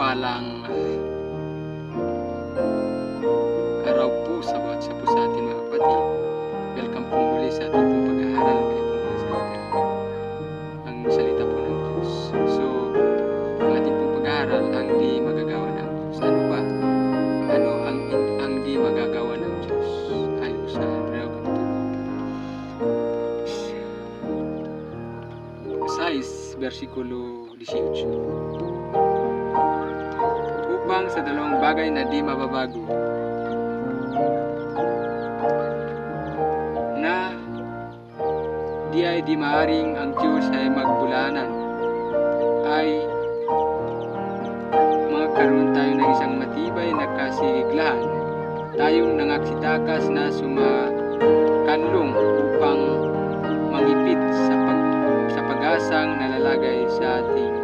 mapagpalang araw po sa bawat isa po sa atin mga kapatid. Welcome po muli sa ating pong pag-aaral ng kanyang salita. Ang salita po ng Diyos. So, ang ating pong pag-aaral, ang di magagawa ng Diyos. Ano ba? Ano ang di magagawa ng Diyos? Ayon sa Hebreo kapitulo 6, versikulo 18. Upang sa dalawang bagay na di mababago, na di maaring ang Diyos ay magbulanan, ay magkaroon tayo ng isang matibay na kasiglahan, tayong nangaksitakas na sumakanlong upang mangipit sa pag-asang nalalagay sa ating